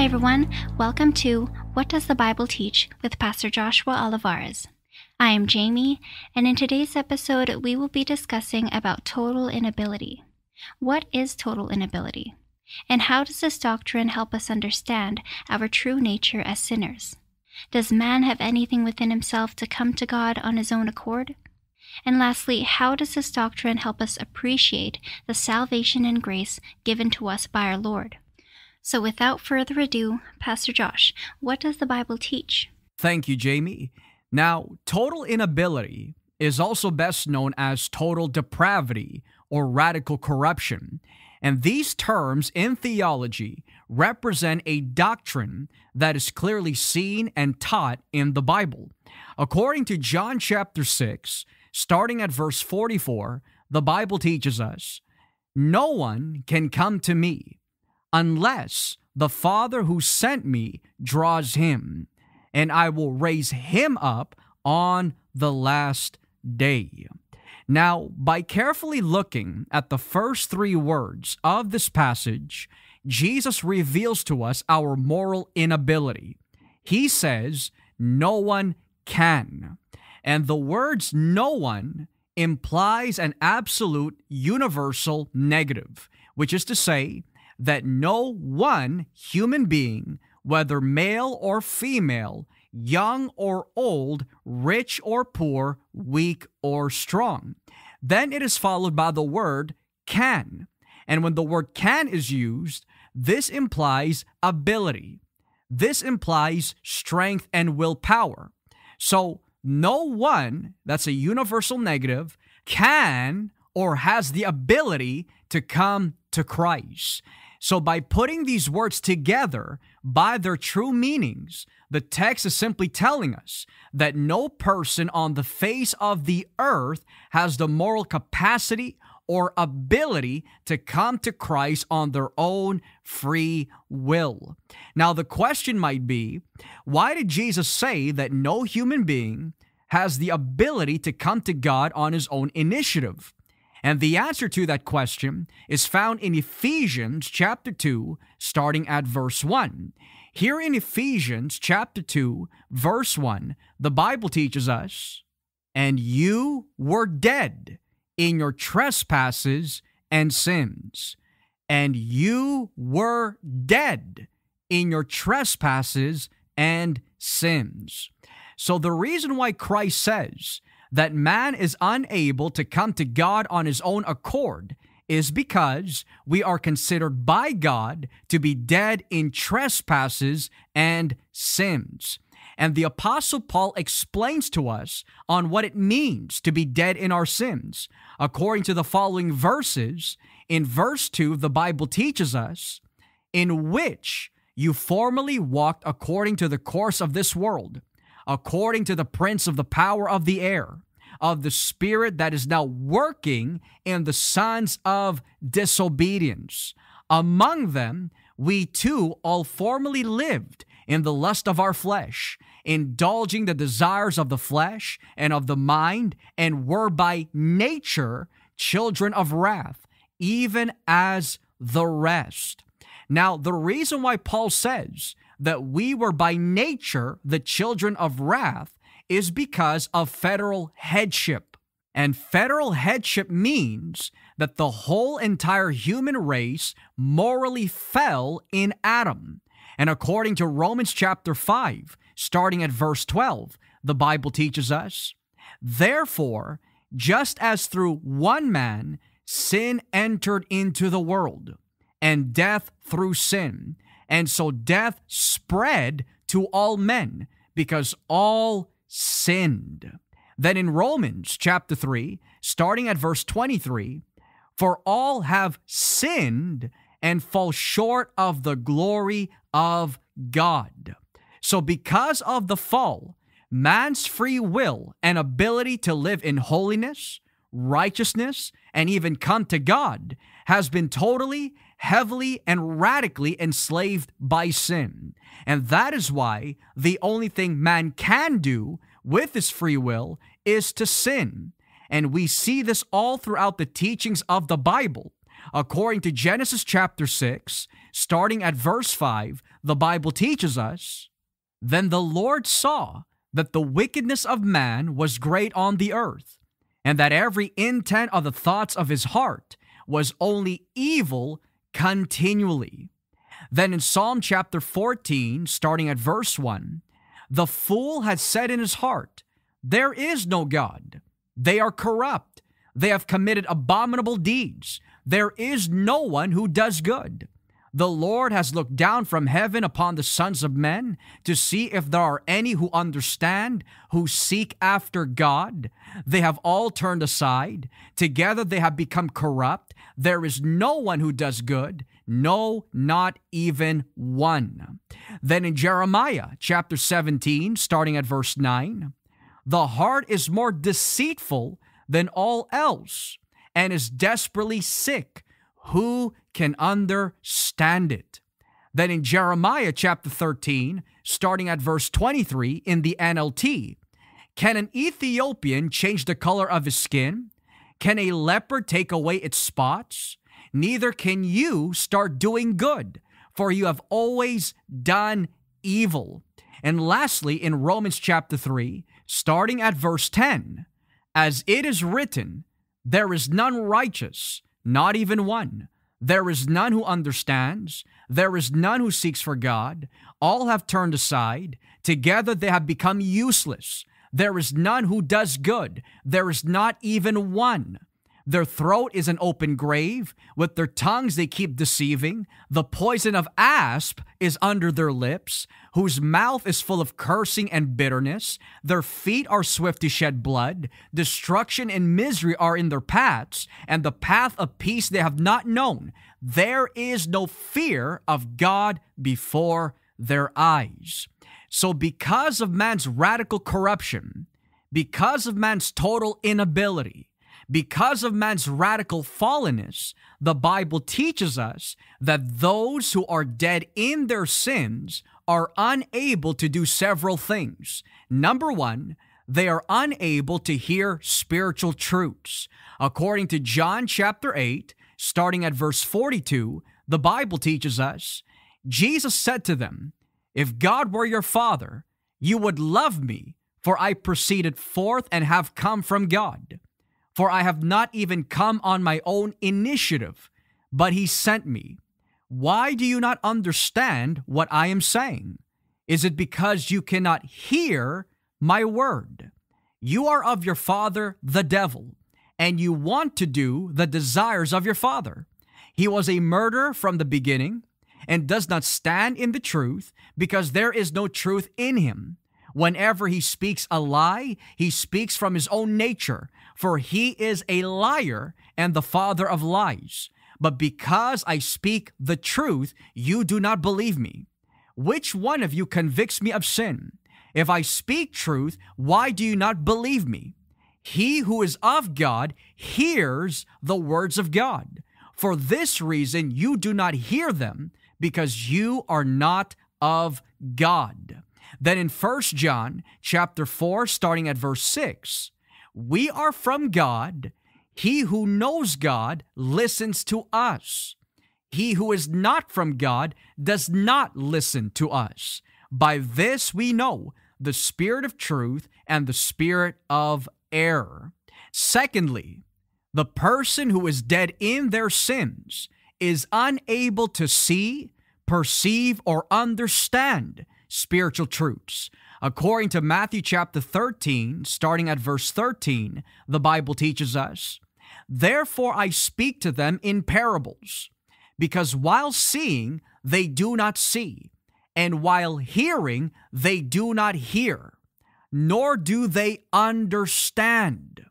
Hi everyone, welcome to What Does the Bible Teach with Pastor Joshua Olivares. I am Jamie, and in today's episode we will be discussing about total inability. What is total inability? And how does this doctrine help us understand our true nature as sinners? Does man have anything within himself to come to God on his own accord? And lastly, how does this doctrine help us appreciate the salvation and grace given to us by our Lord? So without further ado, Pastor Josh, what does the Bible teach? Thank you, Jamie. Now, total inability is also best known as total depravity or radical corruption. And these terms in theology represent a doctrine that is clearly seen and taught in the Bible. According to John chapter 6, starting at verse 44, the Bible teaches us, "No one can come to me unless the Father who sent me draws him, and I will raise him up on the last day." Now, by carefully looking at the first three words of this passage, Jesus reveals to us our moral inability. He says, "No one can." And the words "no one" implies an absolute universal negative, which is to say that no one human being, whether male or female, young or old, rich or poor, weak or strong. Then it is followed by the word can. And when the word can is used, this implies ability. This implies strength and willpower. So no one, that's a universal negative, can or has the ability to come to Christ. So by putting these words together by their true meanings, the text is simply telling us that no person on the face of the earth has the moral capacity or ability to come to Christ on their own free will. Now, the question might be, why did Jesus say that no human being has the ability to come to God on his own initiative? And the answer to that question is found in Ephesians chapter 2, starting at verse 1. Here in Ephesians chapter 2, verse 1, the Bible teaches us, "And you were dead in your trespasses and sins." And you were dead in your trespasses and sins. So the reason why Christ says that man is unable to come to God on his own accord is because we are considered by God to be dead in trespasses and sins. And the Apostle Paul explains to us on what it means to be dead in our sins. According to the following verses, in verse 2, the Bible teaches us, "In which you formerly walked according to the course of this world, according to the prince of the power of the air, of the spirit that is now working in the sons of disobedience. Among them, we too all formerly lived in the lust of our flesh, indulging the desires of the flesh and of the mind, and were by nature children of wrath, even as the rest." Now, the reason why Paul says that we were by nature the children of wrath is because of federal headship. And federal headship means that the whole entire human race morally fell in Adam. And according to Romans chapter 5, starting at verse 12, the Bible teaches us, "Therefore, just as through one man sin entered into the world, and death through sin, and so death spread to all men, because all sinned." Then in Romans chapter 3, starting at verse 23, "For all have sinned and fall short of the glory of God." So because of the fall, man's free will and ability to live in holiness, righteousness, and even come to God has been totally, heavily, and radically enslaved by sin. And that is why the only thing man can do with his free will is to sin. And we see this all throughout the teachings of the Bible. According to Genesis chapter 6, starting at verse 5, the Bible teaches us, "Then the Lord saw that the wickedness of man was great on the earth, and that every intent of the thoughts of his heart was only evil continually." Then in Psalm chapter 14, starting at verse 1, "The fool has said in his heart, 'There is no God.' They are corrupt. They have committed abominable deeds. There is no one who does good. The Lord has looked down from heaven upon the sons of men to see if there are any who understand, who seek after God. They have all turned aside. Together they have become corrupt. There is no one who does good. No, not even one." Then in Jeremiah chapter 17, starting at verse 9, "The heart is more deceitful than all else and is desperately sick. Who can understand it?" Then in Jeremiah chapter 13, starting at verse 23 in the NLT, "Can an Ethiopian change the color of his skin? Can a leopard take away its spots? Neither can you start doing good, for you have always done evil." And lastly, in Romans chapter 3, starting at verse 10, "As it is written, there is none righteous, not even one. There is none who understands. There is none who seeks for God. All have turned aside. Together they have become useless. There is none who does good. There is not even one. Their throat is an open grave. With their tongues they keep deceiving. The poison of asp is under their lips, whose mouth is full of cursing and bitterness. Their feet are swift to shed blood. Destruction and misery are in their paths, and the path of peace they have not known. There is no fear of God before their eyes." So because of man's radical corruption, because of man's total inability, because of man's radical fallenness, the Bible teaches us that those who are dead in their sins are unable to do several things. Number one, they are unable to hear spiritual truths. According to John chapter 8, starting at verse 42, the Bible teaches us, "Jesus said to them, 'If God were your Father, you would love me, for I proceeded forth and have come from God. For I have not even come on my own initiative, but he sent me. Why do you not understand what I am saying? Is it because you cannot hear my word? You are of your father, the devil, and you want to do the desires of your father. He was a murderer from the beginning and does not stand in the truth, because there is no truth in him. Whenever he speaks a lie, he speaks from his own nature, for he is a liar and the father of lies. But because I speak the truth, you do not believe me. Which one of you convicts me of sin? If I speak truth, why do you not believe me? He who is of God hears the words of God. For this reason you do not hear them, because you are not of God." Then in 1 John chapter 4, starting at verse 6, "We are from God. He who knows God listens to us. He who is not from God does not listen to us. By this we know the spirit of truth and the spirit of error." Secondly, the person who is dead in their sins is unable to see, perceive, or understand spiritual truths. According to Matthew chapter 13, starting at verse 13, the Bible teaches us, "Therefore I speak to them in parables, because while seeing they do not see, and while hearing they do not hear, nor do they understand."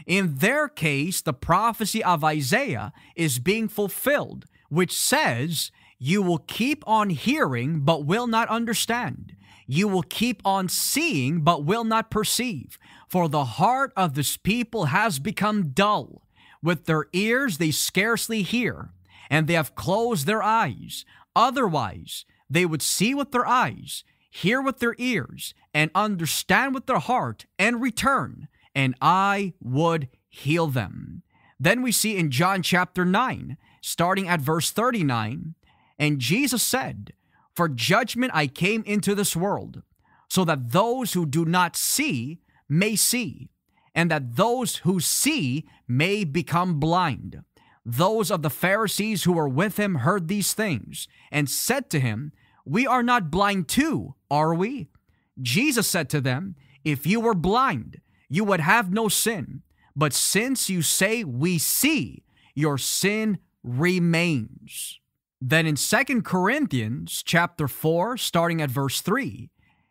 In their case, the prophecy of Isaiah is being fulfilled, which says, "You will keep on hearing, but will not understand. You will keep on seeing, but will not perceive. For the heart of this people has become dull. With their ears they scarcely hear, and they have closed their eyes. Otherwise, they would see with their eyes, hear with their ears, and understand with their heart, and return, and I would heal them." Then we see in John chapter 9, starting at verse 39. And Jesus said, "For judgment I came into this world, so that those who do not see may see, and that those who see may become blind." Those of the Pharisees who were with him heard these things, and said to him, "We are not blind too, are we?" Jesus said to them, "If you were blind, you would have no sin. But since you say we see, your sin remains." Then in 2 Corinthians chapter 4, starting at verse 3,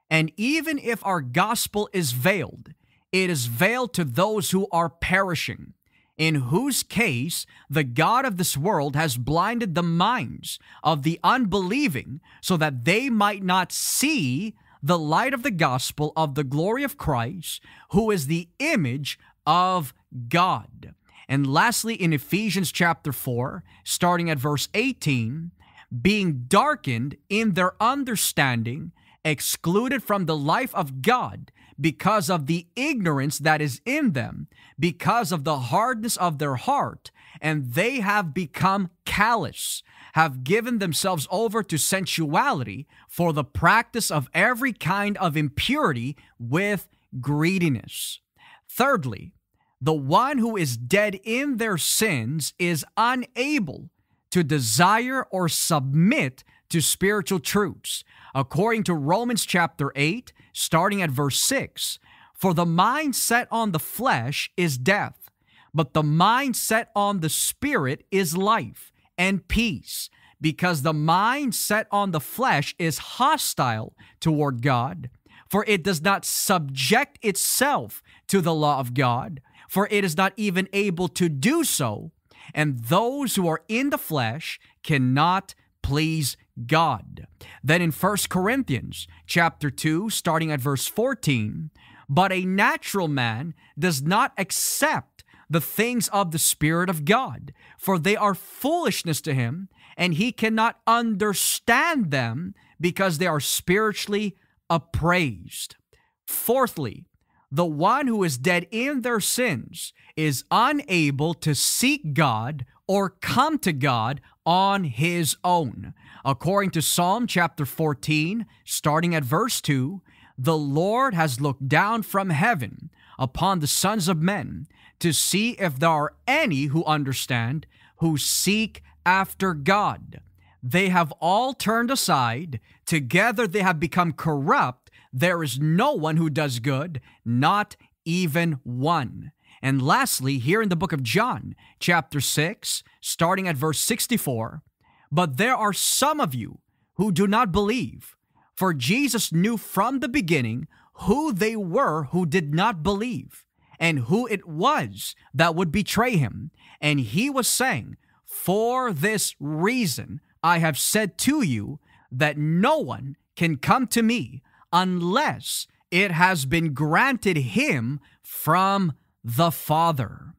"And even if our gospel is veiled, it is veiled to those who are perishing, in whose case the God of this world has blinded the minds of the unbelieving, so that they might not see the light of the gospel of the glory of Christ, who is the image of God." And lastly, in Ephesians chapter 4, starting at verse 18, "Being darkened in their understanding, excluded from the life of God, because of the ignorance that is in them, because of the hardness of their heart, and they have become callous, have given themselves over to sensuality for the practice of every kind of impurity with greediness." Thirdly, the one who is dead in their sins is unable to desire or submit to spiritual truths. According to Romans chapter 8, starting at verse 6, "For the mind set on the flesh is death, but the mind set on the spirit is life and peace, because the mind set on the flesh is hostile toward God, for it does not subject itself to the law of God, for it is not even able to do so, and those who are in the flesh cannot please God." Then in 1 Corinthians chapter 2, starting at verse 14, "But a natural man does not accept the things of the Spirit of God, for they are foolishness to him, and he cannot understand them because they are spiritually appraised." Fourthly, the one who is dead in their sins is unable to seek God or come to God on his own. According to Psalm chapter 14, starting at verse 2, "The Lord has looked down from heaven upon the sons of men to see if there are any who understand, who seek after God. They have all turned aside. Together they have become corrupt. There is no one who does good, not even one." And lastly, here in the book of John, chapter 6, starting at verse 64, "But there are some of you who do not believe, for Jesus knew from the beginning who they were who did not believe, and who it was that would betray him. And he was saying, 'For this reason I have said to you that no one can come to me unless it has been granted him from the Father.'"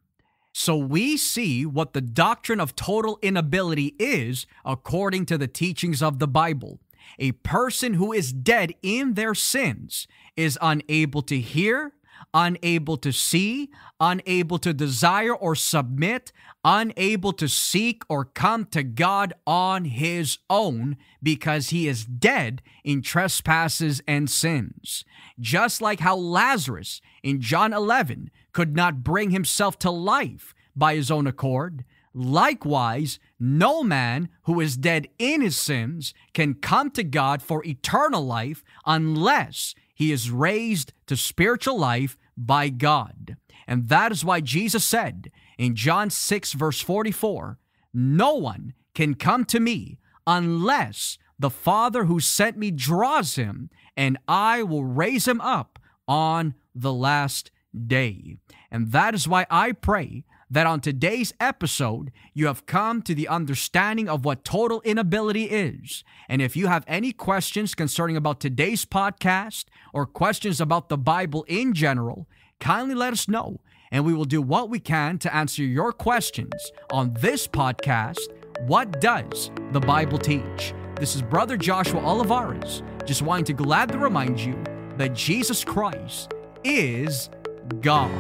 So we see what the doctrine of total inability is according to the teachings of the Bible. A person who is dead in their sins is unable to hear, unable to see, unable to desire or submit, unable to seek or come to God on his own, because he is dead in trespasses and sins. Just like how Lazarus in John 11 could not bring himself to life by his own accord, likewise, no man who is dead in his sins can come to God for eternal life unless he is raised to spiritual life by God. And that is why Jesus said in John 6 verse 44, "No one can come to me unless the Father who sent me draws him, and I will raise him up on the last day." And that is why I pray that on today's episode, you have come to the understanding of what total inability is. And if you have any questions concerning about today's podcast or questions about the Bible in general, kindly let us know, and we will do what we can to answer your questions on this podcast, What Does the Bible Teach? This is Brother Joshua Olivares, just wanting to gladly remind you that Jesus Christ is God.